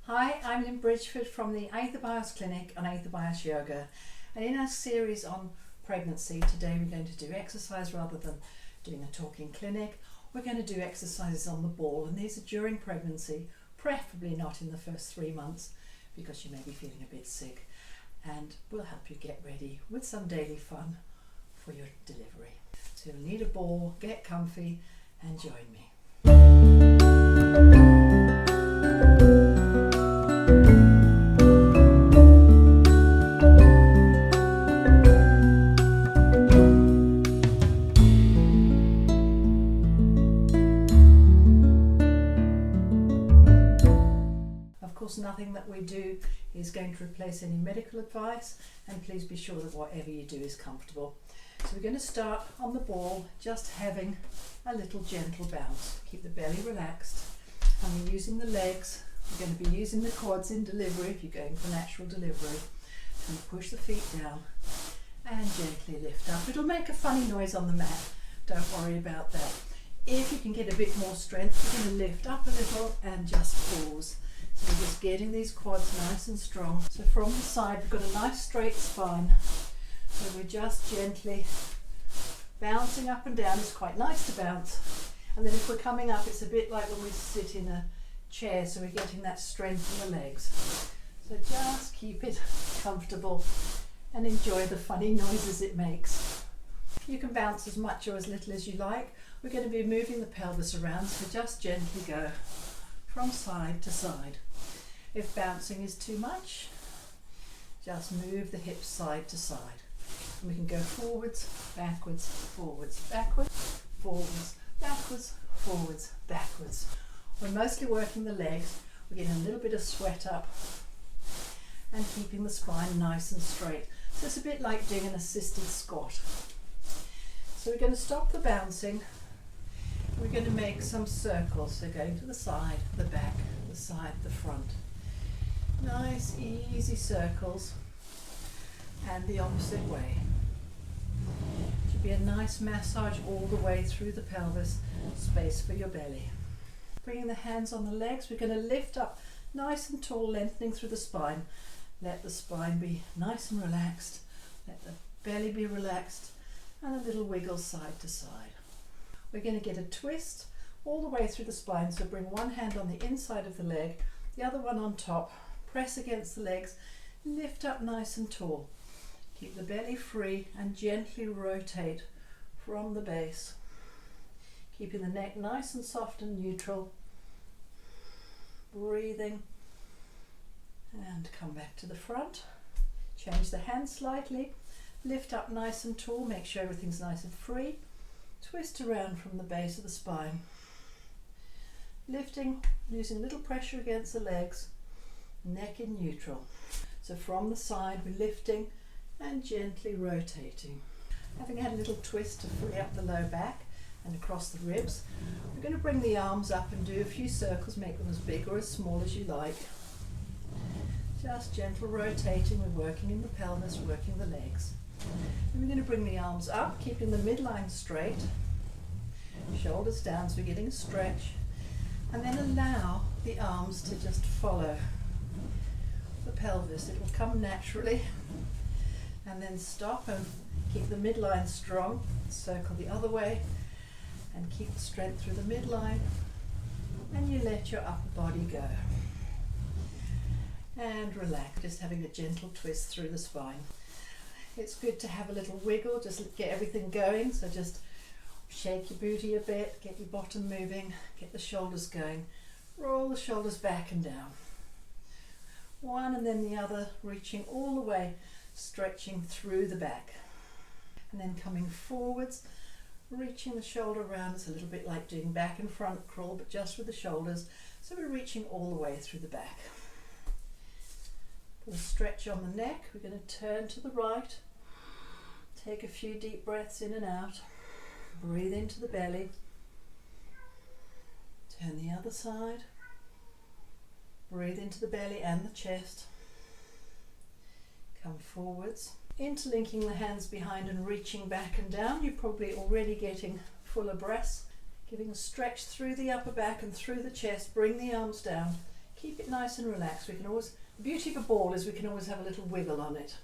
Hi, I'm Lynn Bridgeford from the Aether Clinic on Aether Yoga, and in our series on pregnancy today we're going to do exercise rather than doing a talking clinic. We're going to do exercises on the ball, and these are during pregnancy, preferably not in the first 3 months because you may be feeling a bit sick, and we'll help you get ready with some daily fun for your delivery. So you'll need a ball, get comfy and join me. Of course, nothing that we do is going to replace any medical advice, and please be sure that whatever you do is comfortable. So we're going to start on the ball, just having a little gentle bounce. Keep the belly relaxed, and we're using the legs. We're going to be using the quads in delivery if you're going for natural delivery. So you push the feet down and gently lift up. It'll make a funny noise on the mat, don't worry about that. If you can get a bit more strength, you're going to lift up a little and just pause. So we're just getting these quads nice and strong. So from the side we've got a nice straight spine. So we're just gently bouncing up and down. It's quite nice to bounce. And then if we're coming up, it's a bit like when we sit in a chair, so we're getting that strength in the legs. So just keep it comfortable and enjoy the funny noises it makes. You can bounce as much or as little as you like. We're going to be moving the pelvis around, so just gently go from side to side. If bouncing is too much, just move the hips side to side. And we can go forwards, backwards, forwards, backwards, forwards, backwards, forwards, backwards. We're mostly working the legs. We're getting a little bit of sweat up and keeping the spine nice and straight. So it's a bit like doing an assisted squat. So we're going to stop the bouncing. We're going to make some circles. So going to the side, the back, the side, the front. Nice, easy circles. And the opposite way. It should be a nice massage all the way through the pelvis, space for your belly. Bringing the hands on the legs, we're going to lift up nice and tall, lengthening through the spine. Let the spine be nice and relaxed. Let the belly be relaxed, and a little wiggle side to side. We're going to get a twist all the way through the spine, so bring one hand on the inside of the leg, the other one on top, press against the legs, lift up nice and tall. Keep the belly free and gently rotate from the base. Keeping the neck nice and soft and neutral. Breathing. And come back to the front. Change the hands slightly. Lift up nice and tall. Make sure everything's nice and free. Twist around from the base of the spine. Lifting, using a little pressure against the legs. Neck in neutral. So from the side we're lifting and gently rotating. Having had a little twist to free up the low back and across the ribs, we're going to bring the arms up and do a few circles, make them as big or as small as you like. Just gentle rotating, we're working in the pelvis, working the legs. And we're going to bring the arms up, keeping the midline straight, shoulders down, so we're getting a stretch, and then allow the arms to just follow the pelvis. It will come naturally. And then stop and keep the midline strong. Circle the other way and keep the strength through the midline, and you let your upper body go. And relax, just having a gentle twist through the spine. It's good to have a little wiggle, just get everything going. So just shake your booty a bit, get your bottom moving, get the shoulders going. Roll the shoulders back and down. One and then the other, reaching all the way, stretching through the back, and then coming forwards, reaching the shoulder round. It's a little bit like doing back and front crawl, but just with the shoulders. So we're reaching all the way through the back. Put a stretch on the neck. We're going to turn to the right, take a few deep breaths in and out, breathe into the belly, turn the other side, breathe into the belly and the chest. Come forwards, interlinking the hands behind and reaching back and down. You're probably already getting fuller breaths. Giving a stretch through the upper back and through the chest. Bring the arms down. keep it nice and relaxed. We can always, the beauty of a ball is we can always have a little wiggle on it.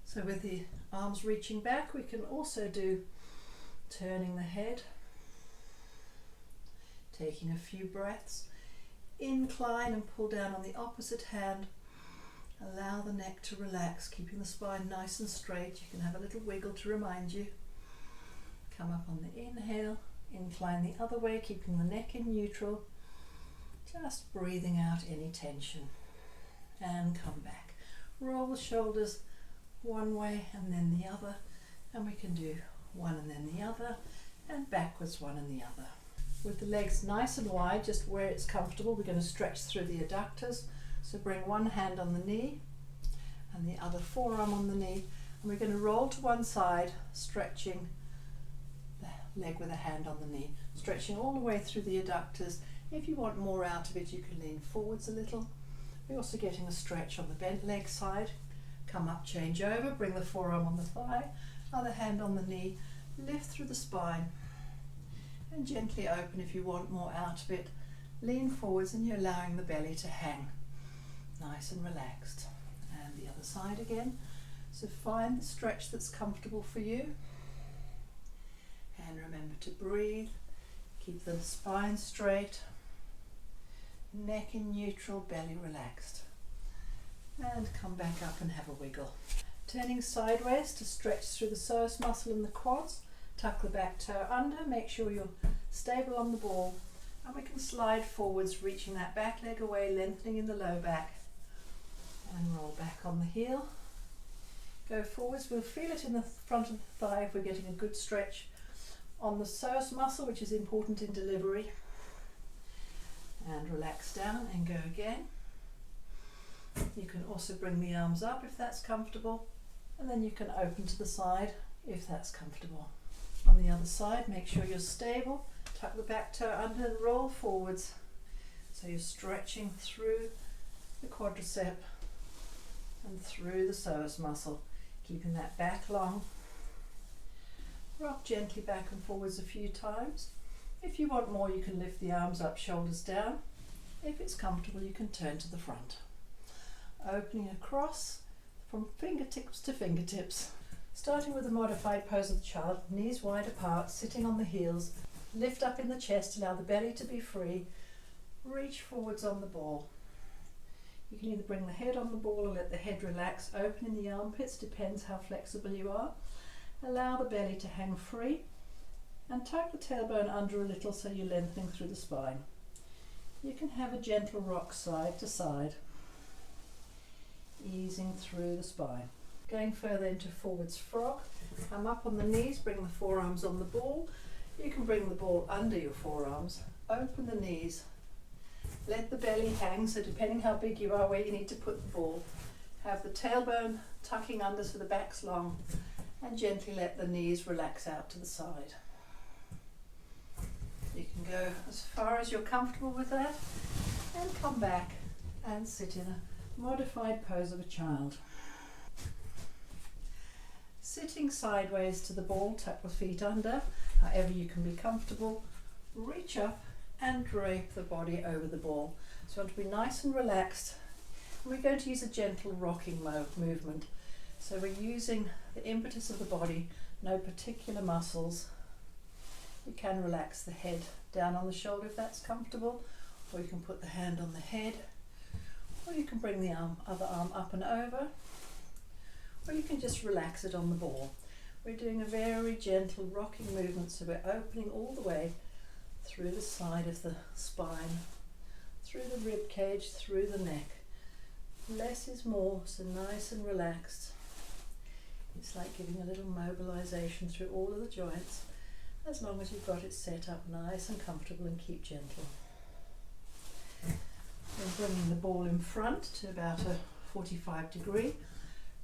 So with the arms reaching back, we can also do turning the head, taking a few breaths, incline and pull down on the opposite hand. Allow the neck to relax, keeping the spine nice and straight. You can have a little wiggle to remind you. Come up on the inhale, incline the other way, keeping the neck in neutral. Just breathing out any tension. And come back. Roll the shoulders one way and then the other. And we can do one and then the other, and backwards one and the other. With the legs nice and wide, just where it's comfortable, we're going to stretch through the adductors. So bring one hand on the knee and the other forearm on the knee, and we're going to roll to one side, stretching the leg with a hand on the knee, stretching all the way through the adductors. If you want more out of it, you can lean forwards a little. We're also getting a stretch on the bent leg side. Come up, change over, bring the forearm on the thigh, other hand on the knee, lift through the spine and gently open if you want more out of it. Lean forwards and you're allowing the belly to hang nice and relaxed. And the other side again. So find the stretch that's comfortable for you. And remember to breathe. Keep the spine straight, neck in neutral, belly relaxed. And come back up and have a wiggle. Turning sideways to stretch through the psoas muscle in the quads. Tuck the back toe under, make sure you're stable on the ball. And we can slide forwards, reaching that back leg away, lengthening in the low back. And roll back on the heel. Go forwards, we'll feel it in the front of the thigh if we're getting a good stretch on the psoas muscle, which is important in delivery. And relax down and go again. You can also bring the arms up if that's comfortable, and then you can open to the side if that's comfortable. On the other side, make sure you're stable, tuck the back toe under and roll forwards. So you're stretching through the quadricep and through the psoas muscle, keeping that back long. Rock gently back and forwards a few times. If you want more, you can lift the arms up, shoulders down. If it's comfortable, you can turn to the front. Opening across from fingertips to fingertips. Starting with a modified pose of the child, knees wide apart, sitting on the heels. Lift up in the chest, allow the belly to be free. Reach forwards on the ball. You can either bring the head on the ball or let the head relax, open in the armpits, depends how flexible you are. Allow the belly to hang free and tuck the tailbone under a little so you're lengthening through the spine. You can have a gentle rock side to side, easing through the spine. Going further into forwards frog, come up on the knees, bring the forearms on the ball. You can bring the ball under your forearms, open the knees, let the belly hang, so depending how big you are, where you need to put the ball. Have the tailbone tucking under so the back's long, and gently let the knees relax out to the side. You can go as far as you're comfortable with that, and come back and sit in a modified pose of a child. Sitting sideways to the ball, tuck the feet under, however you can be comfortable. Reach up and drape the body over the ball. So you want to be nice and relaxed. And we're going to use a gentle rocking movement. So we're using the impetus of the body, no particular muscles. You can relax the head down on the shoulder if that's comfortable, or you can put the hand on the head, or you can bring the other arm up and over, or you can just relax it on the ball. We're doing a very gentle rocking movement, so we're opening all the way through the side of the spine, through the rib cage, through the neck. Less is more, so nice and relaxed. It's like giving a little mobilization through all of the joints, as long as you've got it set up nice and comfortable, and keep gentle. Then bringing the ball in front to about a 45 degree,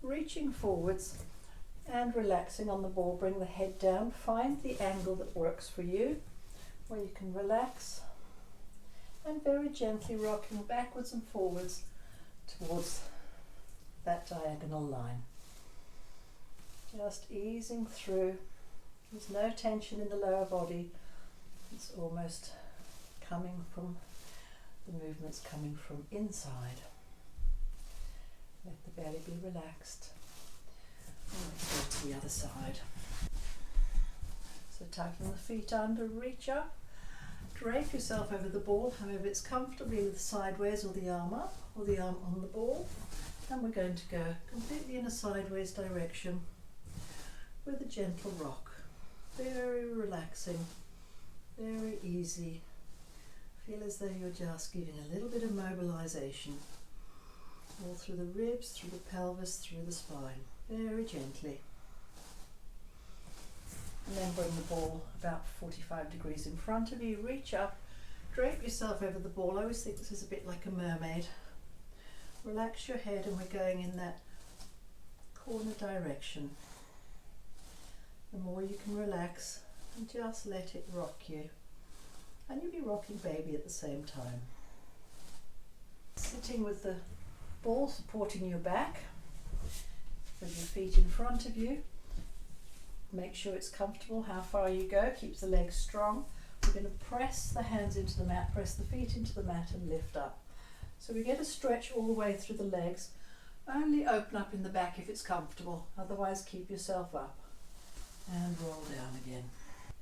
reaching forwards and relaxing on the ball. Bring the head down, find the angle that works for you, where you can relax, and very gently rocking backwards and forwards towards that diagonal line. Just easing through. There's no tension in the lower body. It's almost coming from the movements coming from inside. Let the belly be relaxed. And let's go to the other side. So tucking the feet under, reach up, drape yourself over the ball, however it's comfortable, either sideways or the arm up or the arm on the ball. And we're going to go completely in a sideways direction with a gentle rock. Very relaxing, very easy. Feel as though you're just giving a little bit of mobilization all through the ribs, through the pelvis, through the spine, very gently. And then bring the ball about 45 degrees in front of you, reach up, drape yourself over the ball. I always think this is a bit like a mermaid. Relax your head, and we're going in that corner direction. The more you can relax and just let it rock you. And you'll be rocking baby at the same time. Sitting with the ball supporting your back, with your feet in front of you. Make sure it's comfortable how far you go, keep the legs strong. We're going to press the hands into the mat, press the feet into the mat and lift up. So we get a stretch all the way through the legs. Only open up in the back if it's comfortable, otherwise keep yourself up and roll down again.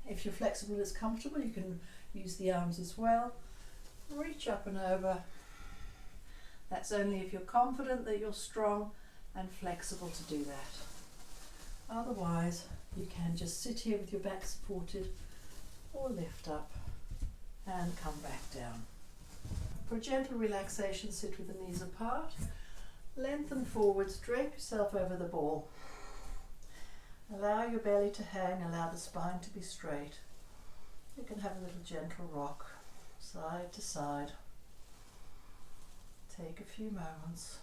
If you're flexible and it's comfortable, you can use the arms as well. Reach up and over. That's only if you're confident that you're strong and flexible to do that. Otherwise, you can just sit here with your back supported or lift up and come back down. For a gentle relaxation, sit with the knees apart, lengthen forwards, drape yourself over the ball. Allow your belly to hang, allow the spine to be straight. You can have a little gentle rock, side to side. Take a few moments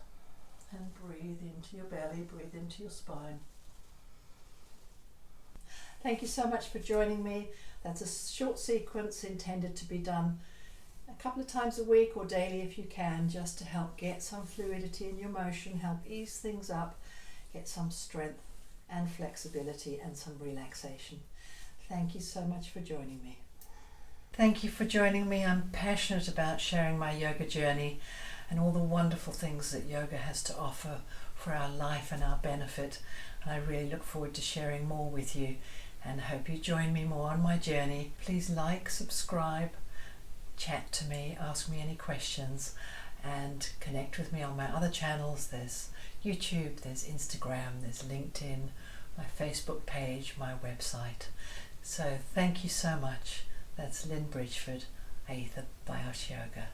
and breathe into your belly, breathe into your spine. Thank you so much for joining me. That's a short sequence intended to be done a couple of times a week or daily if you can, just to help get some fluidity in your motion, help ease things up, get some strength and flexibility and some relaxation. Thank you so much for joining me. Thank you for joining me. I'm passionate about sharing my yoga journey and all the wonderful things that yoga has to offer for our life and our benefit. And I really look forward to sharing more with you and hope you join me more on my journey. Please like, subscribe, chat to me, ask me any questions, and connect with me on my other channels. There's YouTube, there's Instagram, there's LinkedIn, my Facebook page, my website. So thank you so much. That's Lynn Bridgeford, Aether by Yoga.